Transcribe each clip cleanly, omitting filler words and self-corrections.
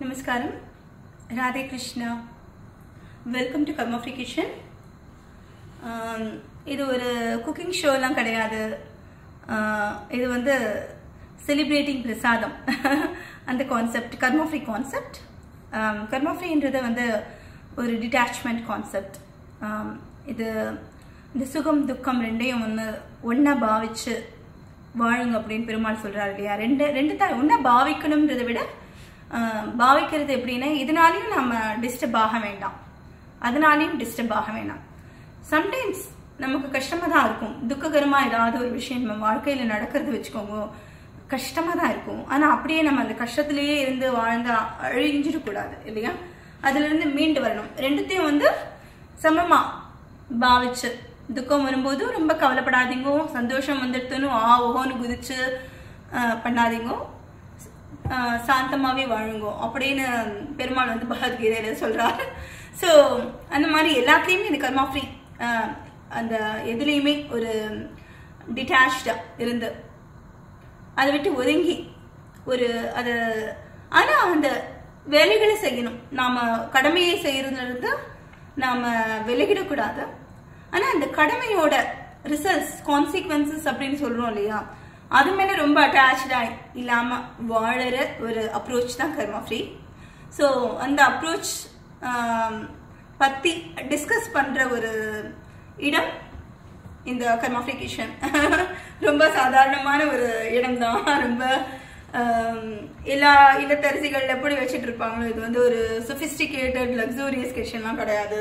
Namaskaram, Radhe Krishna. Welcome to Karma Free Kitchen. இது ஒரு cooking ஷோலாம் கிடையாது. இது வந்து செலிப்ரேட்டிங் பிரசாதம் அந்த கான்செப்ட், கர்மா ஃப்ரீ கான்செப்ட். கர்மா ஃப்ரீன்றது வந்து ஒரு டிட்டாச்மெண்ட் கான்செப்ட். இது இந்த சுகம் துக்கம் ரெண்டையும் ஒன்றா பாவிச்சு வாழுங்க அப்படின்னு பெருமாள் சொல்றாரு இல்லையா. ரெண்டு தான் ஒன்றா பாவிக்கணும்ன்றதை விட பாவிக்கிறது எப்படின்னா, இதனாலையும் நம்ம டிஸ்டர்ப் ஆக வேண்டாம், அதனாலையும் டிஸ்டர்ப் ஆக வேண்டாம். சம்டைம்ஸ் நமக்கு கஷ்டமாக தான் இருக்கும், துக்ககரமாக ஏதாவது ஒரு விஷயம் நம்ம வாழ்க்கையில் நடக்கிறது வச்சுக்கோங்க, கஷ்டமாக தான் இருக்கும். ஆனால் அப்படியே நம்ம அந்த கஷ்டத்திலேயே இருந்து வாழ்ந்து அழிஞ்சிடக்கூடாது இல்லையா. அதுலேருந்து மீண்டு வரணும். ரெண்டுத்தையும் வந்து சமமாக பாவிச்சு, துக்கம் வரும்போது ரொம்ப கவலைப்படாதீங்க, சந்தோஷம் வந்துடுத்துன்னு ஓஹோன்னு குதிச்சு பண்ணாதீங்க, சாந்தமாகவே வாழுங்கோ அப்படின்னு பெருமாள் வந்து பகவத்கீதையில சொல்றாரு. ஸோ அந்த மாதிரி எல்லாத்துலேயுமே இந்த கர்மா ஃப்ரீ, அந்த எதுலேயுமே ஒரு டிட்டாச்சா இருந்து அதை விட்டு ஒதுங்கி ஒரு அது, ஆனால் அந்த வேலைகளை செய்யணும். நாம் கடமையை செய்யறதுலேருந்து நாம் விலகிடக்கூடாது. ஆனால் அந்த கடமையோட ரிசல்ட்ஸ், கான்சிக்வன்சஸ் அப்படின்னு சொல்கிறோம் இல்லையா, அது மேலே ரொம்ப அட்டாச்சா இல்லாமல் வாழற ஒரு அப்ரோச் தான் கர்மா ஃப்ரீ. ஸோ அந்த அப்ரோச் பற்றி டிஸ்கஸ் பண்ணுற ஒரு இடம் இந்த கர்மா ஃப்ரீ கிச்சன். ரொம்ப சாதாரணமான ஒரு இடம் தான். ரொம்ப எல்லா இல்லத்தரசிகள் எப்படி வச்சுட்டு இருப்பாங்களோ, இது வந்து ஒரு சொபிஸ்டிகேட்டட் லக்ஸூரியஸ் கிச்சன்லாம் கிடையாது.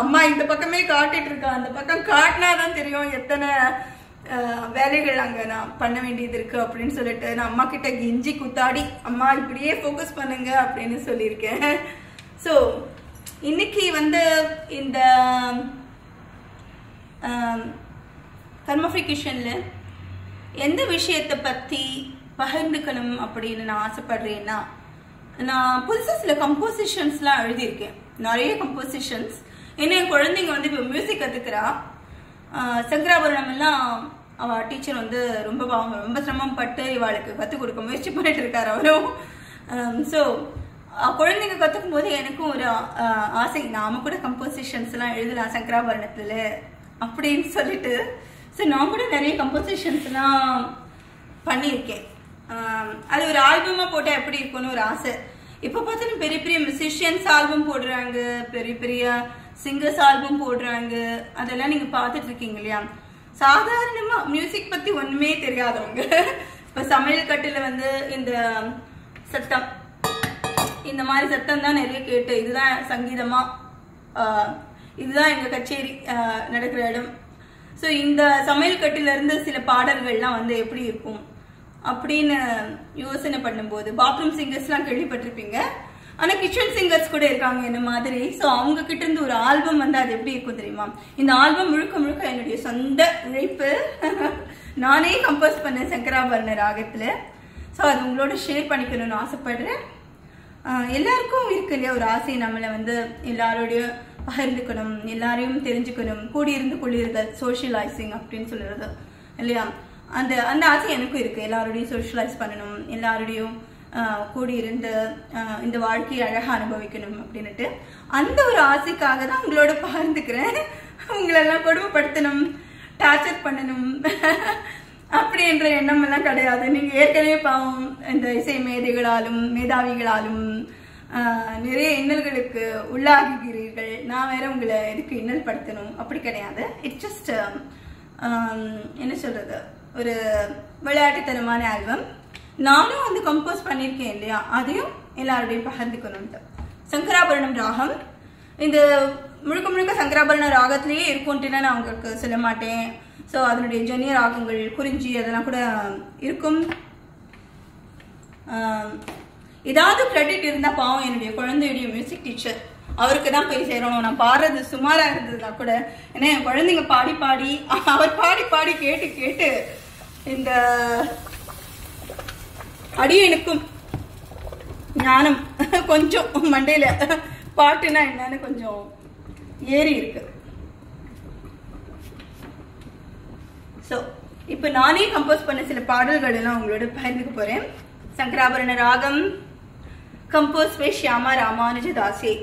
அம்மா இந்த பக்கமே காட்டிட்டு இருக்கா, அந்த பக்கம் காட்டினாதான் தெரியும் எத்தனை வேலைகள் அங்கே நான் பண்ண வேண்டியது இருக்கு அப்படின்னு சொல்லிட்டு நான் அம்மா கிட்ட கெஞ்சி குத்தாடி, அம்மா இப்படியே ஃபோக்கஸ் பண்ணுங்க அப்படின்னு சொல்லியிருக்கேன். ஸோ இன்னைக்கு வந்து இந்த கர்மா ஃப்ரீ கிச்சனில் எந்த விஷயத்தை பற்றி பகிர்ந்துக்கணும் அப்படின்னு நான் ஆசைப்படுறேன்னா, நான் புதுசாக சில கம்போசிஷன்ஸ்லாம் எழுதியிருக்கேன், நிறைய கம்போசிஷன்ஸ். ஏன்னா என் குழந்தைங்க வந்து இப்போ மியூசிக் கற்றுக்கிறா. சங்கராபரணம் எல்லாம் அவள் டீச்சர் வந்து ரொம்ப சிரமப்பட்டு இவாளுக்கு கற்றுக் கொடுக்க முயற்சி பண்ணிட்டு இருக்காரு அவரும். ஸோ குழந்தைங்க கற்றுக்கும் போது எனக்கும் ஒரு ஆசை, நாம கூட கம்போசிஷன்ஸ் எல்லாம் எழுதலாம் சங்கராபரணத்தில் அப்படின்னு சொல்லிட்டு. ஸோ நான் கூட நிறைய கம்போசிஷன்ஸ்லாம் பண்ணியிருக்கேன். அது ஒரு ஆல்பமாக போட்டால் எப்படி இருக்கும்னு ஒரு ஆசை. இப்போ பார்த்தாலும் பெரிய பெரிய மியூசிஷியன்ஸ் ஆல்பம் போடுறாங்க, பெரிய பெரிய சிங்கர்ஸ் ஆல்பம் போடுறாங்க, அதெல்லாம் நீங்க பார்த்துட்டு இருக்கீங்க இல்லையா. சாதாரணமா மியூசிக் பத்தி ஒண்ணுமே தெரியாதவங்க இப்ப சமையல் கட்டுல வந்து இந்த சத்தம், இந்த மாதிரி சத்தம் தான் நிறைய கேட்டு இதுதான் சங்கீதமா, இதுதான் எங்க கச்சேரி நடக்கிற இடம். ஸோ இந்த சமையல் கட்டுல இருந்து சில பாடல்கள்லாம் வந்து எப்படி இருக்கும் அப்படின்னு யோசனை பண்ணும்போது, பாத்ரூம் சிங்கர்ஸ்லாம் கேள்விப்பட்டிருப்பீங்க, ஆனா கிச்சன் சிங்கர்ஸ் கூட இருக்காங்க என்ன மாதிரி. ஸோ அவங்க கிட்ட இருந்து ஒரு ஆல்பம் வந்து அது எப்படி இருக்கும் தெரியுமா. இந்த ஆல்பம் முழுக்க முழுக்க என்னுடைய சொந்த உழைப்பு, நானே கம்போஸ் பண்ணேன் சங்கராபரண ராகத்துல. ஸோ அது உங்களோட ஷேர் பண்ணிக்கணும்னு ஆசைப்படுறேன். எல்லாருக்கும் இருக்கு இல்லையா ஒரு ஆசை, நம்மளை வந்து எல்லாரோடையும் பகிர்ந்துக்கணும், எல்லாரையும் தெரிஞ்சுக்கணும், கூடியிருந்து குளிர்கள், சோஷியலைசிங் அப்படின்னு சொல்றது இல்லையா. அந்த அந்த ஆசை எனக்கும் இருக்கு, எல்லாரோடையும் சோஷியலைஸ் பண்ணணும், எல்லாரோடையும் கூடியிருந்து இந்த வாழ்க்கையை அழகா அனுபவிக்கணும் அப்படின்னுட்டு அந்த ஒரு ஆசைக்காக தான் உங்களோட பகிர்ந்துக்கிறேன். உங்களெல்லாம் கொடுமைப்படுத்தணும், டார்ச்சர் பண்ணணும் அப்படின்ற எண்ணம் எல்லாம் கிடையாது. நீங்க ஏற்கனவே பாவம் இந்த இசை மேதாவிகளாலும் நிறைய இன்னல்களுக்கு உள்ளாகுகிறீர்கள். நான் வேற உங்களை எதுக்கு இன்னல் படுத்தணும் அப்படி கிடையாது. இட்ஸ் ஜஸ்ட் என்ன சொல்றது, ஒரு விளையாட்டுத்தனமான ஆல்பம். நானும் வந்து கம்போஸ் பண்ணியிருக்கேன் இல்லையா, அதையும் எல்லாருடையும் பகிர்ந்துக்கணும்ட்டு. சங்கராபரணம் ராகம் இந்த முழுக்க முழுக்க சங்கராபரண ராகத்திலேயே இருக்கும்ட்டுன்னா நான் உங்களுக்கு சொல்ல மாட்டேன். ஸோ அதனுடைய ஜன்னிய ராகங்கள், குறிஞ்சி அதெல்லாம் கூட இருக்கும். ஏதாவது கிரெடிட் இருந்தால் பாவம் என்னுடைய குழந்தையுடைய மியூசிக் டீச்சர், அவருக்கு தான் போய் சேரணும். நான் பாடுறது சுமாராக இருந்ததுன்னா கூட, ஏன்னா என் குழந்தைங்க பாடி பாடி அவர் பாடி பாடி கேட்டு கேட்டு இந்த அடியனுக்கும் ஞானம் கொஞ்சம் மண்டையில பாட்டுனா என்னன்னு கொஞ்சம் ஏறி இருக்கு. ஸோ இப்போ நானே கம்போஸ் பண்ண சில பாடல்கள் எல்லாம் உங்களோட பகிர்ந்துக்க போறேன். சங்கராபரண ராகம் composed by Shyama Ramanujadase.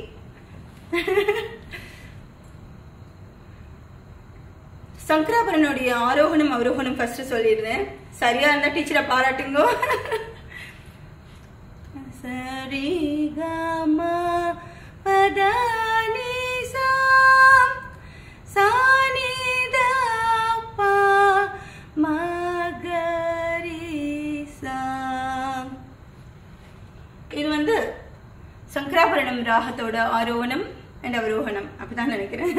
சங்கராபரனுடைய ஆரோகணம் அவரோகணம் ஃபர்ஸ்ட் சொல்லிடுறேன். சரியா இருந்தா டீச்சரை பாராட்டுங்க. சரி கம பதனி சா சானி த பா மகரி சா. இது வந்து சங்கராபரணம் ராகத்தோட ஆரோகணம் அண்ட் அவரோகணம் அப்படிதான் நினைக்கிறேன்.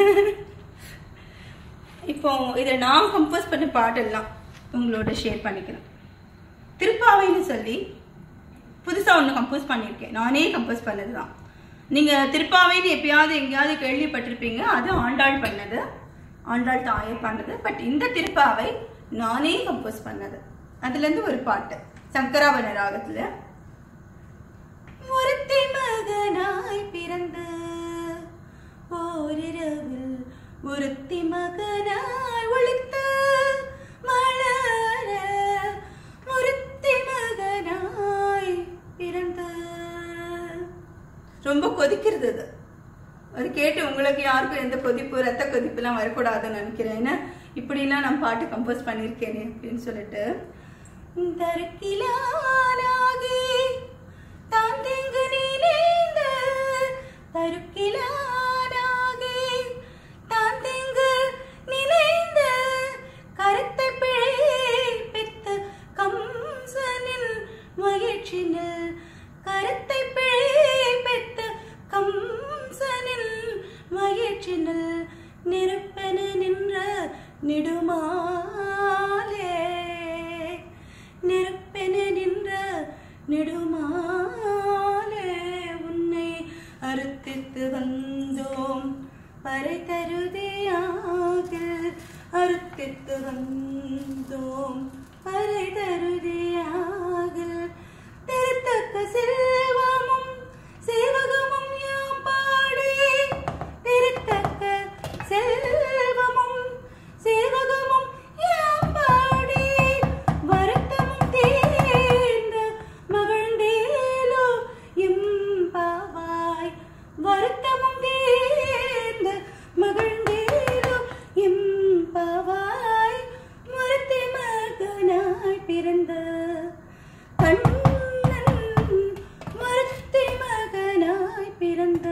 இப்போ இதை நான் கம்போஸ் பண்ண பாட்டெல்லாம் உங்களோட ஷேர் பண்ணிக்கிறேன். திருப்பாவைன்னு சொல்லி புதுசாக ஒன்று கம்போஸ் பண்ணியிருக்கேன். நானே கம்போஸ் பண்ணது தான். நீங்கள் திருப்பாவைன்னு எப்பயாவது எங்கேயாவது கேள்விப்பட்டிருப்பீங்க. அது ஆண்டாள் பண்ணது, ஆண்டாள் தாயை பண்ணது. பட் இந்த திருப்பாவை நானே கம்போஸ் பண்ணது. அதுலேருந்து ஒரு பாட்டு சங்கராபரண ராகத்தில். ஒருத்தி மகனாய் பிறந்த ஓரிரவில் ஒருத்தி மகனாய் ஒளித்த மலர ஒருத்தி மகனாய் பிறந்த. ரொம்ப கொதிக்கிறது அது. அது கேட்டு உங்களுக்கு யாருக்கும் எந்த கொதிப்பு ரத்த கொதிப்பு எல்லாம் வரக்கூடாதுன்னு நினைக்கிறேன். ஏன்னா இப்படிலாம் நான் பாட்டு கம்போஸ் பண்ணியிருக்கேனே அப்படின்னு சொல்லிட்டு. தருக்கிலானாகி தான் தெங்கு நீந்த தருக்கிலானாகி தான் தெங்கு நினைந்த கருத்தை பிழை பெத்த கம்சனின் மகிழ்ச்சினில் கருத்தை பிழை பெத்த கம்சனின் மகிழ்ச்சினில் நிருப்பென நின்ற நெடுமாலே நெருப்பென நின்ற நெடுமாலே உன்னை அறுத்தித்து வந்தோம் பறை தருதியாக அறுத்தித்து வந்தோம் பறை தருதியாக. திருத்தக்க செல்வமும் சேவகமும் யாம் பாடி திருத்தக்க செல்வமும் சேவகமும் யாம் பாடி வருத்தமும் தீர்ந்த மகிழ்ந்தேலோ எம்பாவாய் வருத்தமும் தீர்ந்த மகிழ்ந்தேலோ எம்பாவாய் முருத்தி மகனாய் பிறந்த கண்ணன் முருத்தி மகனாய் பிறந்த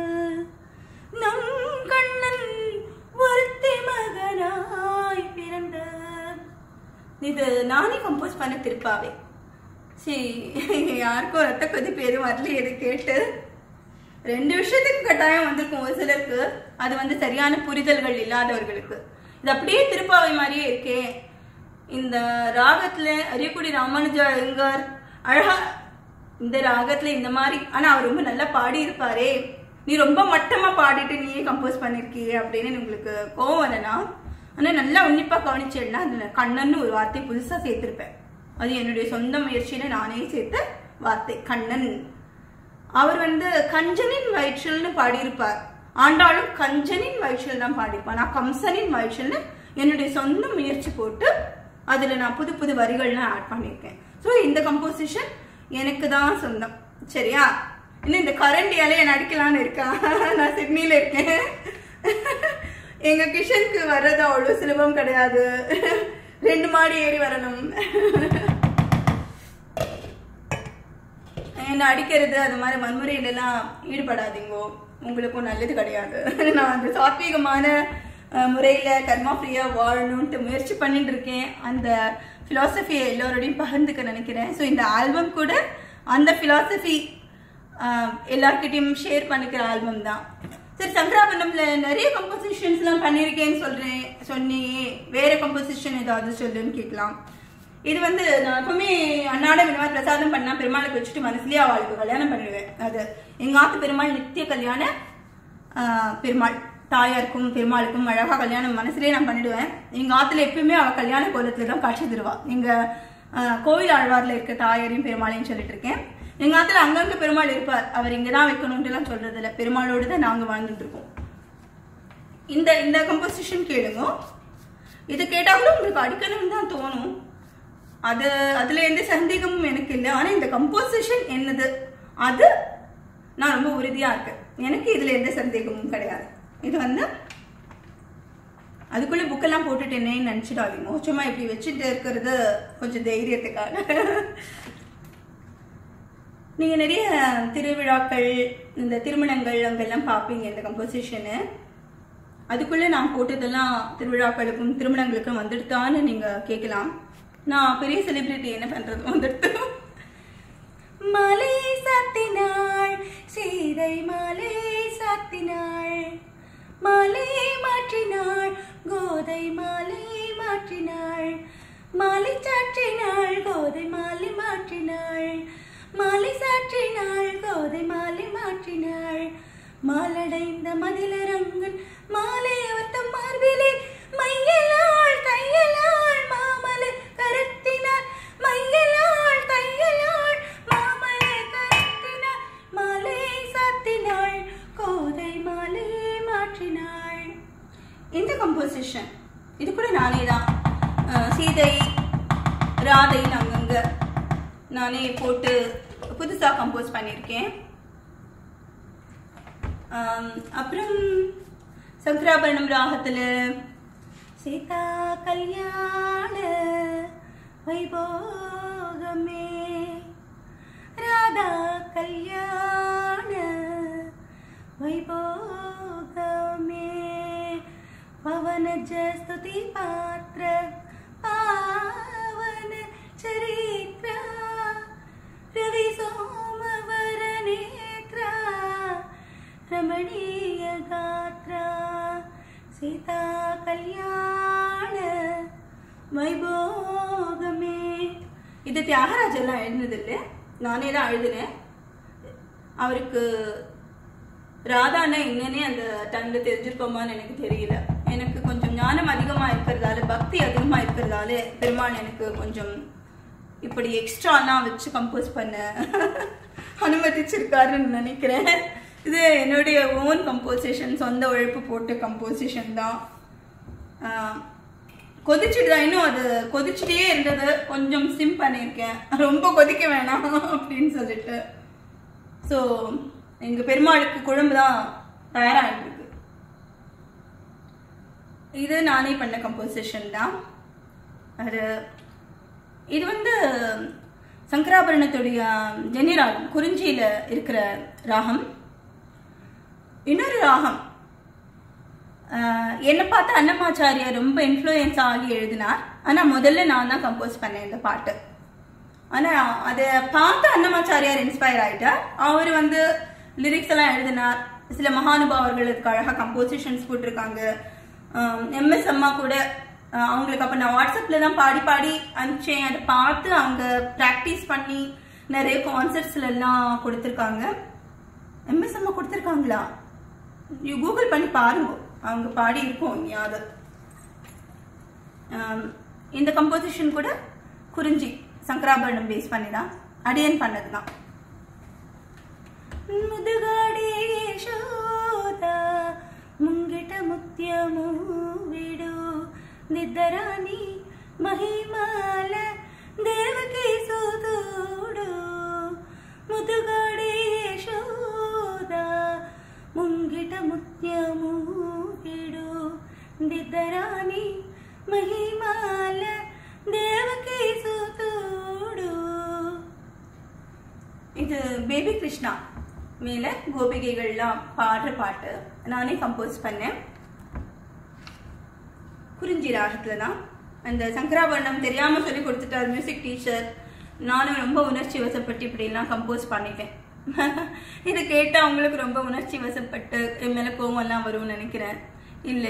நம் கண்ணன் முருத்தி மகனாய் பிறந்த. இது நானே கம்போஸ் பண்ண திருப்பாவே. சரி, யாருக்கும் ரத்த கொதிப்பு எதுவும் வரலையே இது கேட்டு. 2 விஷயத்துக்கு கட்டாயம் வந்திருக்கும் ஒரு சிலருக்கு. அது வந்து சரியான புரிதல்கள் இல்லாதவர்களுக்கு. இது அப்படியே திருப்பாவை மாதிரியே இருக்கே. இந்த ராகத்துல அரியக்குடி ராமானுஜா ஐயங்கார் அழகா இந்த ராகத்துல இந்த மாதிரி, ஆனா அவர் ரொம்ப நல்லா பாடி இருப்பாரே, நீ ரொம்ப மட்டமா பாடிட்டு நீயே கம்போஸ் பண்ணிருக்கியே அப்படின்னு உங்களுக்கு கோவம் வரலாம். ஆனா நல்லா உன்னிப்பா கவனிச்சேன்னா அதுல கண்ணன்னு ஒரு வார்த்தை புதுசா சேர்த்திருப்பேன். அது என்னுடைய சொந்த முயற்சியில நானே சேர்த்த வார்த்தை கண்ணன். அவர் வந்து கஞ்சனின் வயிற்றில்னு பாடியிருப்பார். ஆண்டாளும் கஞ்சனின் வயிற்றில் தான் பாடியிருப்பார். நான் கம்சனின் வயிற்றில்னு என்னுடைய சொந்த முயற்சி போட்டு அதுல நான் புது புது வரிகள்லாம் ஆட் பண்ணியிருக்கேன். ஸோ இந்த கம்போசிஷன் எனக்கு தான் சொந்தம். சரியா? இன்னும் இந்த கரண்டியாலே என்ன அடிக்கலான்னு இருக்கேன். நான் சிட்னில இருக்கேன். எங்க கிஷனுக்கு வர்றது அவ்வளவு சுலபம் கிடையாது. 2 மாடி ஏறி வரணும். என்ன அடிக்கிறது அது மாதிரி வன்முறையிலலாம் ஈடுபடாதீங்கோ, உங்களுக்கும் நல்லது கிடையாது. நான் அந்த சாத்வீகமான முறையில கர்மா ஃப்ரீயா வாழணும்ட்டு முயற்சி பண்ணிட்டு இருக்கேன். அந்த பிலாசபியை எல்லோரோடையும் பகிர்ந்துக்க நினைக்கிறேன். ஸோ இந்த ஆல்பம் கூட அந்த பிலாசபி எல்லார்கிட்டையும் ஷேர் பண்ணிக்கிற ஆல்பம் தான். சரி, சங்கராபரணம்ல நிறைய கம்போசிஷன்ஸ் எல்லாம் பண்ணியிருக்கேன்னு சொன்னே வேற கம்போசிஷன் ஏதாவது சொல்லுன்னு கேட்கலாம். இது வந்து நான் எப்பவுமே அன்னாடம் இந்த மாதிரி பிரசாதம் பண்ணா பெருமாளுக்கு வச்சுட்டு மனசுலயே அவளுக்கு கல்யாணம் பண்ணிடுவேன். அது எங்க ஆத்து பெருமாள் நித்திய கல்யாண பெருமாள், தாயாருக்கும் பெருமாளுக்கும் அழகா கல்யாணம் மனசுலயே நான் பண்ணிடுவேன். எங்க ஆத்துல எப்பயுமே அவ கல்யாண கோலத்துல தான் காட்சி தருவா. எங்க கோவில் ஆழ்வார்ல இருக்க தாயாரையும் பெருமாளையும் சொல்லிட்டு இருக்கேன். எங்க ஆத்துல அங்கங்க பெருமாள் இருப்பார். அவர் இங்கதான் வைக்கணும்ட்டு எல்லாம் சொல்றது இல்ல, பெருமாளோடு தான் நாங்க வாழ்ந்துட்டு இருக்கோம். இந்த கம்போசிஷன் கேளுங்க. இது கேட்டா கூட உங்களுக்கு அடிக்கணும்னு தான் தோணும். அதுல எந்த சந்தேகமும் எனக்கு இல்லை. ஆனா இந்த கம்போசிஷன் என்னது, அது நான் ரொம்ப உறுதியா இருக்கேன். எனக்கு இதுல எந்த சந்தேகமும் கிடையாது. இது வந்து அதுக்குள்ள புக்கெல்லாம் போட்டுட்டேனேன்னு நினைச்சிடாதீங்க. சும்மா இப்படி வச்சுட்டு இருக்கிறது கொஞ்சம் தைரியத்துக்காக. நீங்க நிறைய திருவிழாக்கள், இந்த திருமணங்கள் அங்கெல்லாம் பார்ப்பீங்க இந்த கம்போசிஷனு. அதுக்குள்ள நான் போட்டதெல்லாம் திருவிழாக்களுக்கும் திருமணங்களுக்கும் வந்துடுதான்னு நீங்க கேட்கலாம். நான் பெரிய செலிபிரிட்டி, என்ன பண்றது, வந்துடுத்து. மாலை சாத்தினாள் சீதை, மாலை சாத்தினாள், மாலை மாற்றினாள் கோதை, மாலை மாற்றினாள், மாலை சாற்றினாள் கோதை, மாலை மாற்றினாள், மாலை சாற்றினாள் கோதை, மாலை மாற்றினாள், மாலடைந்த மதிலரங்கன் மாலை அவர்த்தம் மார்பிலே மையலாள் தையலாள் மாமலை கருத்தினாள், மையலாள் தையலாள் மாமலை கருத்தினாள், மாலை சாத்தினாள் கோதை, மாலை மாற்றினாள். இந்த கம்போசிஷன் இது கூட நானே தான் சீதை ராதை அங்கங்க நானே போட்டு புதுசா கம்போஸ் பண்ணியிருக்கேன். அப்புறம் சங்கராபரணம் ராகத்துல சீதா கல்யாண வைபோகமே, ராதா கல்யாண வைபோகமே, பவனஜ ஸ்துதி பாத்திர பாவன சரித்ர, ரவி சோமவர நேத்ர, ரமணீய காத்ரா, சீதா கல்யாண வைபோகமே. இது தியாகராஜெல்லாம் எழுதுனது இல்லை, நானே தான் எழுதினேன். அவருக்கு ராதான்னா என்னன்னே அந்த டைம்ல தெரிஞ்சிருக்கோமான்னு எனக்கு தெரியல. எனக்கு கொஞ்சம் ஞானம் அதிகமா இருக்கிறதால, பக்தி அதிகமா இருக்கிறதால பெருமாள் எனக்கு கொஞ்சம் இப்படி எக்ஸ்ட்ராலாம் வச்சு கம்போஸ் பண்ண அனுமதிச்சிருக்காருன்னு நினைக்கிறேன். இது என்னுடைய ஓன் கம்போசிஷன், சொந்த உழைப்பு போட்ட கம்போசிஷன் தான். கொதிச்சுட்டு தான், இன்னும் அது கொதிச்சுட்டே இருந்தது, கொஞ்சம் சிம் பண்ணியிருக்கேன், ரொம்ப கொதிக்க வேணாம் அப்படின்னு சொல்லிட்டு. ஸோ எங்க பெருமாளுக்கு குழம்பு தான் தயாராகிட்டு இருக்கு. இது நானே பண்ண கம்போசிஷன் தான். அது இது வந்து சங்கராபரணத்துடைய ஜெனிராகம், குறிஞ்சியில இருக்கிற ராகம். இன்னொரு ராகம் என்னை பார்த்து அன்னமாச்சாரியார் ரொம்ப இன்ஃப்ளூயன்ஸ் ஆகி எழுதினார். ஆனா முதல்ல நான் தான் கம்போஸ் பண்ணேன் இந்த பாட்டு. ஆனா அதை பார்த்து அன்னமாச்சாரியார் இன்ஸ்பயர் ஆயிட்டார். அவர் வந்து லிரிக்ஸ் எல்லாம் எழுதினார். சில மகானுபாவர்களுக்கு அழகா கம்போசிஷன்ஸ் போட்டிருக்காங்க. எம்எஸ் அம்மா கூட அவங்களுக்கு அப்ப நான் வாட்ஸ்அப்ல தான் பாடி பாடி அனுப்பிச்சேன். அதை பார்த்து அவங்க பிராக்டிஸ் பண்ணி நிறைய கான்சர்ட்ஸ்ல எல்லாம் கொடுத்துருக்காங்க. எம்எஸ் அம்மா கொடுத்துருக்காங்களா? கூகுள் பண்ணி பாருங்க, அவங்க பாடி இருக்கும் எங்கேயாவது. இந்த கம்போசிஷன் கூட குறிஞ்சி சங்கராபரணம் பேஸ் பண்ணி தான் அடியன் பண்ணதுதான். முதுகாடி யசோதா ಮುಂಗಿಟ ಮುತ್ಯಮು ವಿಡು ನಿದ್ದರಾನಿ ಮಹಿಮಾಲ ದೇವಕಿ ಸುದೂಡು ಮುದುಗಾಡಿ ಯಶೋದ ಮುಂಗಿಟ ಮುತ್ಯಮು ವಿಡು ನಿದ್ದರಾನಿ ಮಹಿಮಾಲ ದೇವಕಿ ಸುದೂಡು. இது பேபி கிருஷ்ணா மேல கோபிகைகள்லாம் பாடுற பாட்டு நானே கம்போஸ் பண்ணேன். குறிஞ்சி ராகத்துல தான். அந்த சங்கராபரணம் தெரியாம சொல்லி கொடுத்துட்டார் மியூசிக் டீச்சர். நானும் ரொம்ப உணர்ச்சி வசப்பட்டு இப்படி எல்லாம் கம்போஸ் பண்ணிட்டேன். இதை கேட்டா அவங்களுக்கு ரொம்ப உணர்ச்சி வசப்பட்டு என் மேல கோவம் எல்லாம் வரும்னு நினைக்கிறேன். இல்ல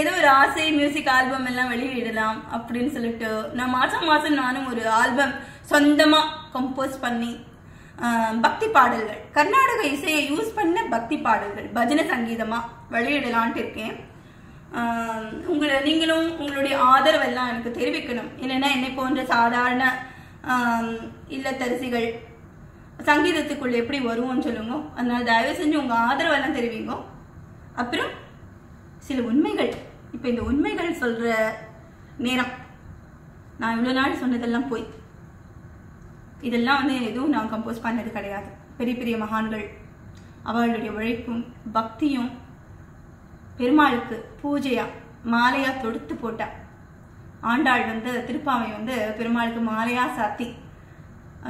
ஏதோ ஒரு ஆசை மியூசிக் ஆல்பம் எல்லாம் வெளியிடலாம் அப்படின்னு சொல்லிட்டு நான் மாசம் மாசம் நானும் ஒரு ஆல்பம் சொந்தமா கம்போஸ் பண்ணி பக்தி பாடல்கள், கர்நாடக இசையை யூஸ் பண்ண பக்தி பாடல்கள், பஜனை சங்கீதமா வெளியிடலான்ட்டு இருக்கேன். நீங்களும் உங்களுடைய ஆதரவெல்லாம் எனக்கு தெரிவிக்கணும். இல்லைன்னா என்னை போன்ற சாதாரண இல்லத்தரசிகள் சங்கீதத்துக்குள்ள எப்படி வருவோம்னு சொல்லுங்க. அதனால தயவு செஞ்சு உங்க ஆதரவெல்லாம் தெரிவிங்க. அப்புறம் சில உண்மைகள், இப்ப இந்த உண்மைகள் சொல்ற நேரம். நான் இவ்வளவு நாள் சொன்னதெல்லாம் போய் இதெல்லாம் வந்து எதுவும் நான் கம்போஸ் பண்ணது கிடையாது. பெரிய பெரிய மகான்கள் அவளுடைய உழைப்பும் பக்தியும் பெருமாளுக்கு பூஜையா மாலையா தொடுத்து போட்டா. ஆண்டாள் வந்து திருப்பாவை வந்து பெருமாளுக்கு மாலையா சாத்தி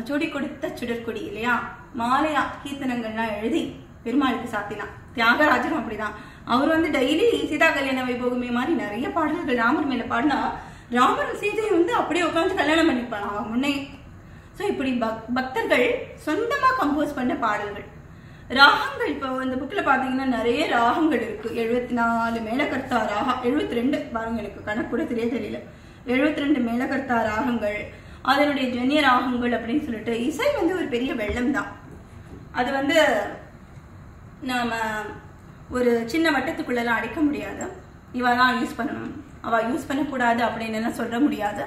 சுடி கொடுத்த சுடற்கொடி இல்லையா, மாலையா கீர்த்தனங்கள்லாம் எழுதி பெருமாளுக்கு சாத்தினான். தியாகராஜரும் அப்படிதான். அவர் வந்து டெய்லி சீதா கல்யாண வைபோகமே மாதிரி நிறைய பாடல்கள் ராமர் மேல பாடினா ராமரும் சீதையை வந்து அப்படியே உட்காந்து கல்யாணம் பண்ணிப்பான் அவன் முன்னே. ஸோ இப்படி பக்தர்கள் சொந்தமா கம்போஸ் பண்ண பாடல்கள். ராகங்கள் இப்போ இந்த புக்கில் பார்த்தீங்கன்னா நிறைய ராகங்கள் இருக்கு. 74 மேலகர்த்தா ராகம், 72 பாருங்க, எனக்கு கணக்கு கூட தெரியல. 72 மேலகர்த்தா ராகங்கள், அதனுடைய ஜன்ய ராகங்கள் அப்படின்னு சொல்லிட்டு இசை வந்து ஒரு பெரிய வெள்ளம் தான். அது வந்து நாம ஒரு சின்ன வட்டத்துக்குள்ளெல்லாம் அடைக்க முடியாது. இவ தான் யூஸ் பண்ணணும், அவ யூஸ் பண்ணக்கூடாது அப்படின்னு எல்லாம் சொல்ல முடியாது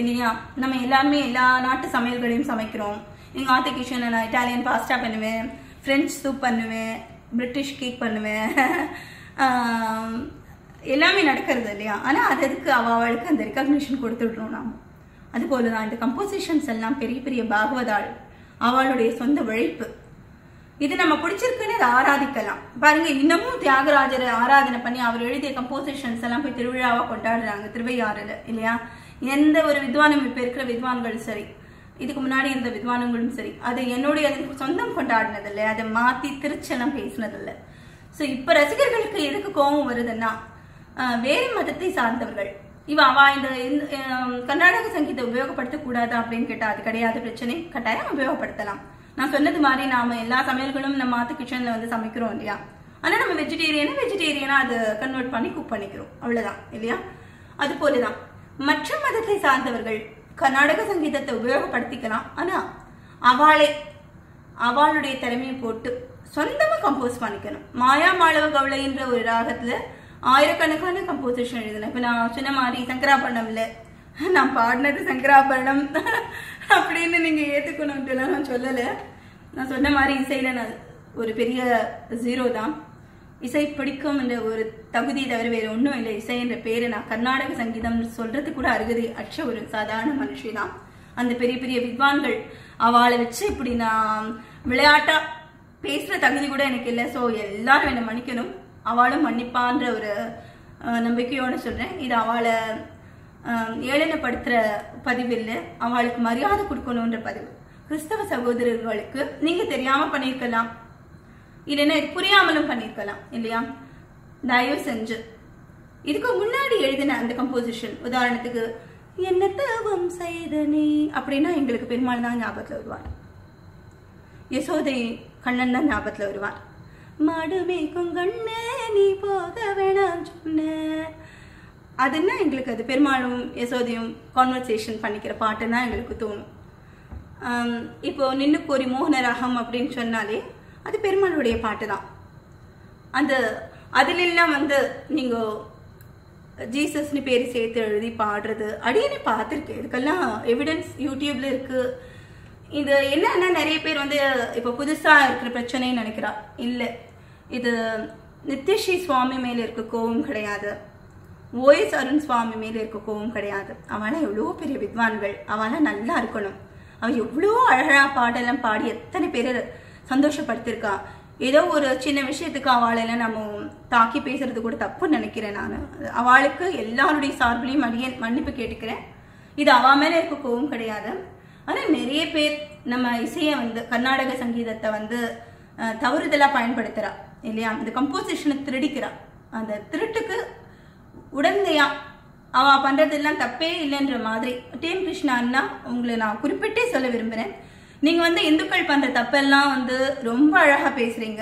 இல்லையா. நம்ம எல்லாருமே எல்லா நாட்டு சமையல்களையும் சமைக்கிறோம். எங்கள் ஆத்த கிச்சனில் நான் இட்டாலியன் பாஸ்டா பண்ணுவேன், ஃப்ரெஞ்ச் சூப் பண்ணுவேன், பிரிட்டிஷ் கேக் பண்ணுவேன், எல்லாமே நடக்கிறது இல்லையா. ஆனால் அது அதுக்கு அவளுக்கு அந்த ரெக்கக்னிஷன் கொடுத்துட்றோம் நாம். அதுபோல தான் இந்த கம்போசிஷன்ஸ் எல்லாம் பெரிய பெரிய பாகவதாள் அவளுடைய சொந்த உழைப்பு. இது நம்ம பிடிச்சிருக்குன்னு அதை ஆராதிக்கலாம். பாருங்க, இன்னமும் தியாகராஜரை ஆராதனை பண்ணி அவர் எழுதிய கம்போசிஷன்ஸ் எல்லாம் போய் திருவிழாவாக கொண்டாடுறாங்க திருவையாறுல இல்லையா. எந்த ஒரு வித்வானும் இப்போ இருக்கிற வித்வான்கள் சரி, இதுக்கு முன்னாடி இருந்த வித்வானங்களும் சரி, அதை என்னுடைய சொந்தம் கொண்டாடினதில்லை, அதை மாற்றி திருச்செல்லாம் பேசினதில்லை. ஸோ இப்போ ரசிகர்களுக்கு எதுக்கு கோபம் வருதுன்னா, வேறு மதத்தை சார்ந்தவர்கள் அவ இந்த கர்நாடக சங்கீதத்தை உபயோகப்படுத்தக்கூடாது அப்படின்னு கேட்டால் அது கிடையாது பிரச்சனை, கட்டாயம் உபயோகப்படுத்தலாம். நான் சொன்னது மாதிரி நாம எல்லா சமையல்களும் நம்ம மாத்து கிச்சன்ல வந்து சமைக்கிறோம் இல்லையா. ஆனா நம்ம வெஜிடேரியனா அதை கன்வெர்ட் பண்ணி குக் பண்ணிக்கிறோம், அவ்வளவுதான் இல்லையா. அது போலதான் மற்ற மதத்தை சார்ந்தவர்கள் கர்நாடக சங்கீதத்தை உபயோகப்படுத்திக்கலாம். ஆனா அவளுடைய திறமையை போட்டு சொந்தமா கம்போஸ் பண்ணிக்கணும். மாயா மாளவ கவலைன்ற ஒரு ராகத்துல ஆயிரக்கணக்கான கம்போசிஷன் எழுதினேன். இப்ப நான் சொன்ன மாதிரி சங்கராபரணம்ல நான் பாடினது சங்கராபரணம் அப்படின்னு நீங்க ஏத்துக்கணும்ட்டு நான் சொல்லல. நான் சொன்ன மாதிரி இசையில நான் ஒரு பெரிய ஜீரோ தான். இசை பிடிக்கும் என்ற ஒரு தகுதி தவிர வேற ஒன்றும் இல்லை. இசை என்ற பேரை நான் கர்நாடக சங்கீதம் சொல்றது கூட அருகதை அற்ற ஒரு சாதாரண மனுஷி தான். அந்த பெரிய பெரிய வித்வான்கள் அவளை வச்சு இப்படி நான் விளையாட்டா பேசுற தகுதி கூட எனக்கு இல்லை. ஸோ எல்லாரும் என்னை மன்னிக்கணும், அவளும் மன்னிப்பான்ற ஒரு நம்பிக்கையோட சொல்றேன். இது அவளை ஏளனப்படுத்துற பதிவு இல்லை, அவளுக்கு மரியாதை கொடுக்கணும்ன்ற பதிவு. கிறிஸ்தவ சகோதரர்களுக்கு நீங்க தெரியாம பண்ணிருக்கலாம், இல்லைன்னா புரியாமலும் பண்ணிருக்கலாம் இல்லையா. தயவு செஞ்சு இதுக்கு முன்னாடி எழுதின அந்த கம்போசிஷன், உதாரணத்துக்கு என்ன தவம் செய்தனே அப்படின்னா எங்களுக்கு பெருமாள் தான் ஞாபகத்துல வருவார், யசோதை கண்ணன் தான் ஞாபகத்துல வருவார். மாடுமேக்கும் கண்ணே நீ போக வேணாம் சொன்ன, அதுன்னா எங்களுக்கு அது பெருமாளும் யசோதையும் கான்வர்சேஷன் பண்ணிக்கிற பாட்டுன்னா எங்களுக்கு தோணும். இப்போ நின்னு கோரி மோகன ராகம் அப்படின்னு சொன்னாலே அது பெருமாளுடைய பாட்டு தான். அதுலெல்லாம் வந்து நீங்க ஜீசஸ்னு பேர் சேர்த்து எழுதி பாடுறது அடியே பார்த்துருக்கேன். இதுக்கெல்லாம் எவிடன்ஸ் யூடியூப்ல இருக்கு. இது என்னன்னா நிறைய பேர் வந்து இப்போ புதுசா இருக்கிற பிரச்சனைன்னு நினைக்கிறா. இல்லை, இது நித்யஸ்ரீ சுவாமி மேல இருக்க கோபம் கிடையாது, ஓஎஸ் அருண் சுவாமி மேல இருக்க கோபம் கிடையாது. அவெல்லாம் எவ்வளோ பெரிய வித்வான்கள், அவெல்லாம் நல்லா இருக்கணும். அவன் எவ்வளோ அழகா பாடெல்லாம் பாடி எத்தனை பேர் சந்தோஷப்படுத்திருக்கா. ஏதோ ஒரு சின்ன விஷயத்துக்கு அவளெல்லாம் நம்ம தாக்கி பேசுறது கூட தப்புன்னு நினைக்கிறேன் நான். அவளுக்கு எல்லாருடைய சார்பிலையும் மன்னிப்பு கேட்டுக்கிறேன். இது அவ மேல இருக்க கோபம் கிடையாது. ஆனா நிறைய பேர் நம்ம இசையை வந்து கர்நாடக சங்கீதத்தை வந்து தவறுதலா பயன்படுத்துறா இல்லையா. இந்த கம்போசிஷனை திருடிக்கிறா. அந்த திருட்டுக்கு உடந்தையா அவ பண்றதெல்லாம் தப்பே இல்லைன்ற மாதிரி. டிஎம் கிருஷ்ணா அண்ணா, உங்களை நான் குறிப்பிட்டே சொல்ல விரும்புறேன். நீங்க வந்து இந்துக்கள் பண்ற தப்பெல்லாம் வந்து ரொம்ப அழகா பேசுறீங்க,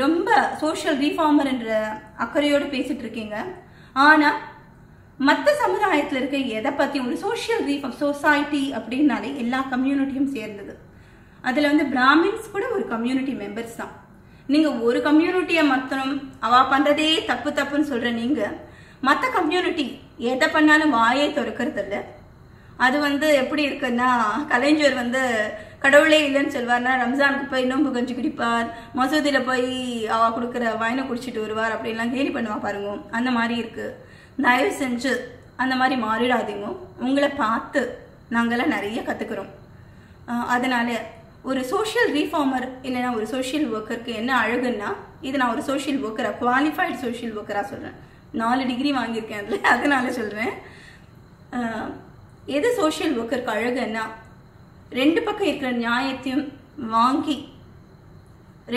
ரொம்ப சோஷியல் ரீஃபார்மர் என்ற அக்கறையோடு பேசிட்டு இருக்கீங்க. ஆனா மற்ற சமுதாயத்துல இருக்க எதை பத்தி ஒரு சோஷியல் ரீஃபார்ம் சொசைட்டி அப்படின்னாலே எல்லா கம்யூனிட்டியும் சேர்ந்தது. அதுல வந்து பிராமின்ஸ் கூட ஒரு கம்யூனிட்டி மெம்பர்ஸ் தான். நீங்க ஒரு கம்யூனிட்டியை மாத்திரம் அவ பண்றதே தப்பு தப்புன்னு சொல்ற நீங்க மற்ற கம்யூனிட்டி எதை பண்ணாலும் வாயை திறக்கிறது இல்லை. அது வந்து எப்படி இருக்குன்னா, கலைஞர் வந்து கடவுளே இல்லைன்னு சொல்வார்னா ரம்ஜானுக்கு போய் நோம்பு கஞ்சி குடிப்பார், மசூதியில போய் அவ கொடுக்குற வாயினை குடிச்சிட்டு வருவார் அப்படின்லாம் கேலி பண்ணுவா பாருங்க. அந்த மாதிரி இருக்கு. தயவு செஞ்சு அந்த மாதிரி மாறிடாதீங்க. உங்களை பார்த்து நாங்கெல்லாம் நிறைய கத்துக்கிறோம். அதனால ஒரு சோஷியல் ரீஃபார்மர் இல்லைன்னா ஒரு சோஷியல் ஒர்க்கருக்கு என்ன அழகுன்னா, இது நான் ஒரு சோஷியல் ஒர்க்கரா, குவாலிஃபைடு சோஷியல் ஒர்க்கரா சொல்றேன், 4 டிகிரி வாங்கியிருக்கேன் அதுல, அதனால சொல்றேன். எது சோஷியல் ஒர்க்கருக்கு அழகுன்னா, 2 பக்கம் இருக்கிற நியாயத்தையும் வாங்கி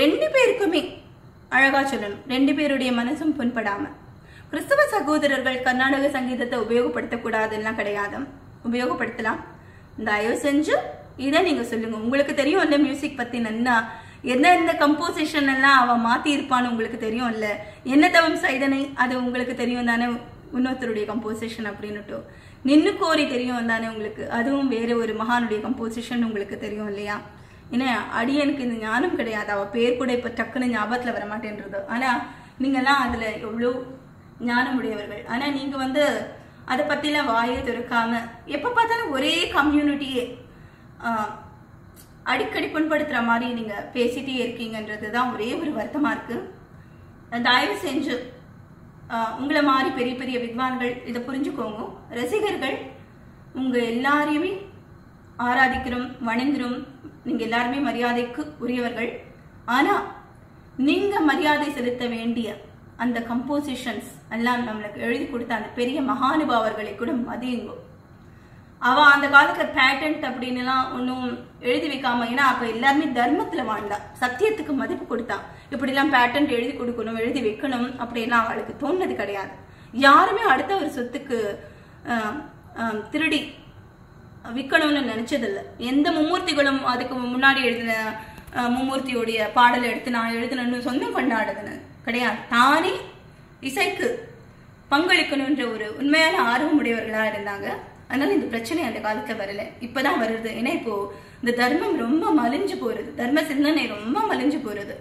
2 பேருக்குமே அழகா சொல்லணும், 2 பேருடைய மனசும் புண்படாம. கிறிஸ்தவ சகோதரர்கள் கர்நாடக சங்கீதத்தை உபயோகப்படுத்தக்கூடாதுன்னா கிடையாது, உபயோகப்படுத்தலாம். தயவு செஞ்சு இதை நீங்க சொல்லுங்க. உங்களுக்கு தெரியும் இல்ல மியூசிக் பத்தி நல்லா, எந்த கம்போசிஷன் எல்லாம் அவன் மாத்தி இருப்பான்னு உங்களுக்கு தெரியும் இல்ல, என்ன தவம் சைதனை அது உங்களுக்கு தெரியும் தானே, இன்னொருத்தருடைய கம்போசிஷன் அப்படின்னுட்டு நின்னு கோரி தெரியும் தானே உங்களுக்கு, அதுவும் வேற ஒரு மகானுடைய கம்போசிஷன் உங்களுக்கு தெரியும் இல்லையா. ஏன்னா அடியனுக்கு இந்த ஞானம் கிடையாது, அவ பேர் கூட இப்ப டக்குன்னு ஞாபகத்துல வர மாட்டேன்றது. ஆனா நீங்கெல்லாம் அதுல எவ்வளவு ஞானம் உடையவர்கள். ஆனா நீங்க அதை பத்திலாம் வாயை திறக்காம எப்ப பார்த்தாலும் ஒரே கம்யூனிட்டியே அடிக்கடி புண்படுத்துற மாதிரி நீங்க பேசிட்டே இருக்கீங்கன்றதுதான் ஒரே ஒரு வருத்தமா இருக்கு. தயவு செஞ்சு உங்களை மாதிரி பெரிய பெரிய வித்வான்கள் இதை புரிஞ்சுக்கோங்க. ரசிகர்கள் உங்க எல்லாரையுமே ஆராதிக்கிறோம், வணங்குறோம், நீங்க எல்லாருமே மரியாதைக்கு உரியவர்கள். ஆனா நீங்க மரியாதை செலுத்த வேண்டிய அந்த கம்போசிஷன்ஸ் எல்லாம் நம்மளுக்கு எழுதி கொடுத்த அந்த பெரிய மகானுபாவர்களை கூட மதியுங்க. அவ அந்த காலத்துல பேட்டன்ட் அப்படின்னு எல்லாம் ஒன்னும் எழுதி வைக்காம, ஏன்னா அப்ப எல்லாருமே தர்மத்துல வாழ்ந்தா, சத்தியத்துக்கு மதிப்பு கொடுத்தா. இப்படி எல்லாம் பேட்டன்ட் எழுதி கொடுக்கணும், எழுதி வைக்கணும் அப்படின்னா அவளுக்கு தோணுது கிடையாது. யாருமே அடுத்த ஒரு சொத்துக்கு திருடி விற்கணும்னு நினைச்சதில்லை. எந்த மும்மூர்த்திகளும் அதுக்கு முன்னாடி எழுதின மும்மூர்த்தியோடைய பாடலை எடுத்து நான் எழுதினு சொந்தம் கொண்டாடுதுன்னு கிடையாது. தானே இசைக்கு பங்களிக்கணும்ன்ற ஒரு உண்மையான ஆர்வம் உடையவர்களா இருந்தாங்க. அதனால இந்த பிரச்சனை அந்த காலத்துல வரல, இப்பதான் வருது. ஏன்னா இப்போ இந்த தர்மம் ரொம்ப மலிஞ்சு போறது, தர்ம சிந்தனை ரொம்ப மலிஞ்சு போறது.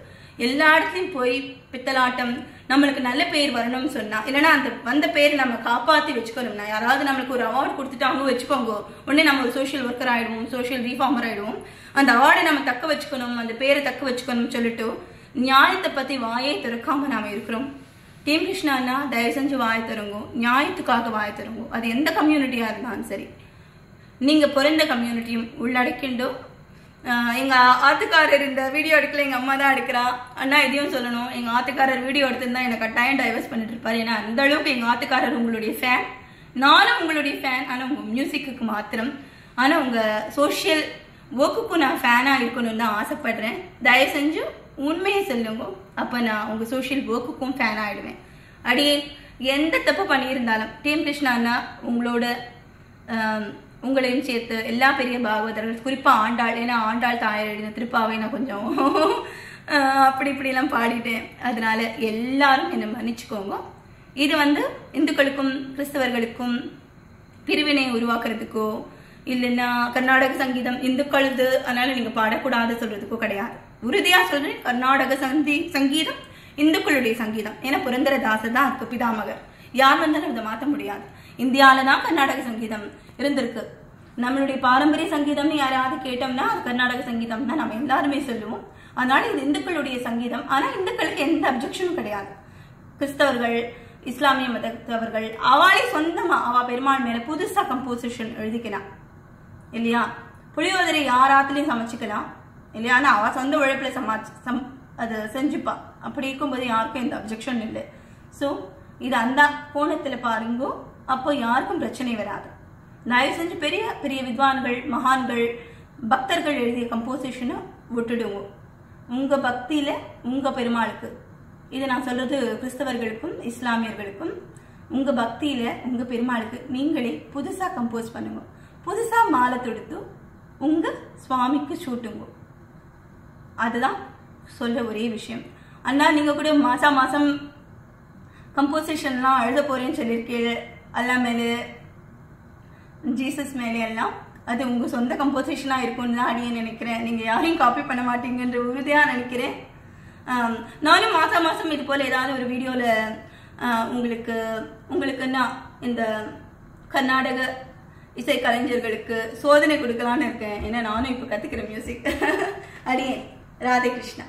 எல்லா இடத்துலயும் போய் பித்தலாட்டம், நம்மளுக்கு நல்ல பேர் வரணும்னு சொன்னா, இல்லைன்னா அந்த வந்த பேர் நம்ம காப்பாத்தி வச்சுக்கணும்னா, யாராவது நம்மளுக்கு ஒரு அவார்டு கொடுத்துட்டாங்க வச்சுக்கோங்க, உடனே நம்ம ஒரு சோஷியல் ஒர்க்கர் ஆயிடுவோம், சோஷியல் ரீஃபார்மர் ஆயிடுவோம். அந்த அவார்டை நம்ம தக்க வச்சுக்கணும், அந்த பேரை தக்க வச்சுக்கணும்னு சொல்லிட்டு நியாயத்தை பத்தி வாயை திறக்காம நாம இருக்கிறோம். டீம் கிருஷ்ணா தயவு செஞ்சு வாய் தருங்க, நியாயத்துக்காக வாய் தருங்க. அது எந்த கம்யூனிட்டியா இருந்தாலும் சரி, நீங்க பிறந்த கம்யூனிட்டியும் உள்ளடக்கிண்டோ. எங்க ஆத்துக்காரர் இந்த வீடியோ எடுக்கல, எங்க அம்மா தான் எடுக்கிறா. அண்ணா இதையும் சொல்லணும், எங்க ஆத்துக்காரர் வீடியோ எடுத்திருந்தா எனக்கு கட்டாயம் டைவர்ஸ் பண்ணிட்டு இருப்பாரு. ஏன்னா அந்த அளவுக்கு எங்க ஆத்துக்காரர் உங்களுடைய ஃபேன், நானும் உங்களுடைய ஃபேன். ஆனா உங்க மியூசிக்கு மாத்திரம், ஆனா உங்க சோஷியல் ஒர்க்குக்கும் நான் ஃபேனா இருக்கணும்னு தான் ஆசைப்படுறேன். தயவு செஞ்சு உண்மையை சொல்லுங்க, அப்ப நான் உங்க சோஷியல் ஒர்க்குக்கும் ஃபேன் ஆயிடுவேன். அடியே எந்த தப்பு பண்ணியிருந்தாலும் டீம் கிருஷ்ணா அண்ணா உங்களோட உங்களையும் சேர்த்து எல்லா பெரிய பாகவதர்கள், குறிப்பா ஆண்டாள், ஏன்னா ஆண்டாள் தாயார் எழுதின திருப்பாவை நான் கொஞ்சம் அப்படி இப்படிலாம் பாடிட்டேன். அதனால எல்லாரும் என்னை மன்னிச்சுக்கோங்க. இது இந்துக்களுக்கும் கிறிஸ்தவர்களுக்கும் பிரிவினை உருவாக்குறதுக்கோ இல்லைன்னா கர்நாடக சங்கீதம் இந்துக்களுது அதனால நீங்க பாடக்கூடாது சொல்றதுக்கோ கிடையாது. உறுதியா சொல்றேன், கர்நாடக சங்கீதம் இந்துக்களுடைய சங்கீதம். ஏன்னா புரந்தரதாசர் தான் அதுக்கு பிதாமகர். யார் வந்தாலும் அதை மாற்ற முடியாது. இந்தியாவில தான் கர்நாடக சங்கீதம் இருந்திருக்கு. நம்மளுடைய பாரம்பரிய சங்கீதம்னு யாராவது கேட்டோம்னா அது கர்நாடக சங்கீதம் தான் நம்ம எல்லாருமே சொல்லுவோம். அதனால இது இந்துக்களுடைய சங்கீதம். ஆனா இந்துக்களுக்கு எந்த அப்ஜெக்ஷனும் கிடையாது. கிறிஸ்தவர்கள், இஸ்லாமிய மதத்தவர்கள் அவளே சொந்தமா அவ பெருமாள் மேல புதுசா கம்போசிஷன் எழுதிக்கலாம் இல்லையா. புளியோதரை யாராத்துலயும் சமைச்சுக்கலாம் இல்லையா. ஆனா அவ சொந்த உழைப்புல அது செஞ்சுப்பா. அப்படி இருக்கும்போது யாருக்கும் எந்த அப்ஜெக்ஷன் இல்லை. ஸோ இது அந்த கோணத்துல பாருங்க, அப்போ யாருக்கும் பிரச்சனை வராது. தயவு செஞ்சு பெரிய பெரிய வித்வான்கள், மகான்கள், பக்தர்கள் எழுதிய கம்போசிஷனை விட்டுடுங்க. உங்க பக்தியில உங்க பெருமாளுக்கு, இது நான் சொல்றது கிறிஸ்தவர்களுக்கும் இஸ்லாமியர்களுக்கும், உங்க பக்தியில உங்க பெருமாளுக்கு நீங்களே புதுசா கம்போஸ் பண்ணுங்க. புதுசா மாலை தொடுத்து உங்க சுவாமிக்கு சூட்டுங்க. அதுதான் சொல்ற ஒரே விஷயம். அண்ணா நீங்க கூட மாசம் கம்போசிஷன்லாம் எழுத போறேன்னு சொல்லியிருக்கீங்க. அல்லா மேல, ஜீசஸ் மேலே எல்லாம் அது உங்க சொந்த கம்போசிஷனா இருக்கும்னு தான் அடியே நினைக்கிறேன். நீங்க யாரையும் காப்பி பண்ண மாட்டீங்கன்ற உறுதியா நினைக்கிறேன். நானும் மாசம் இது போல ஏதாவது ஒரு வீடியோல உங்களுக்குன்னா இந்த கர்நாடக இசை கலைஞர்களுக்கு சோதனை கொடுக்கலான்னு இருக்கேன். ஏன்னா நானும் இப்ப கத்துக்கிறேன் மியூசிக். அடியே ராதே கிருஷ்ணா.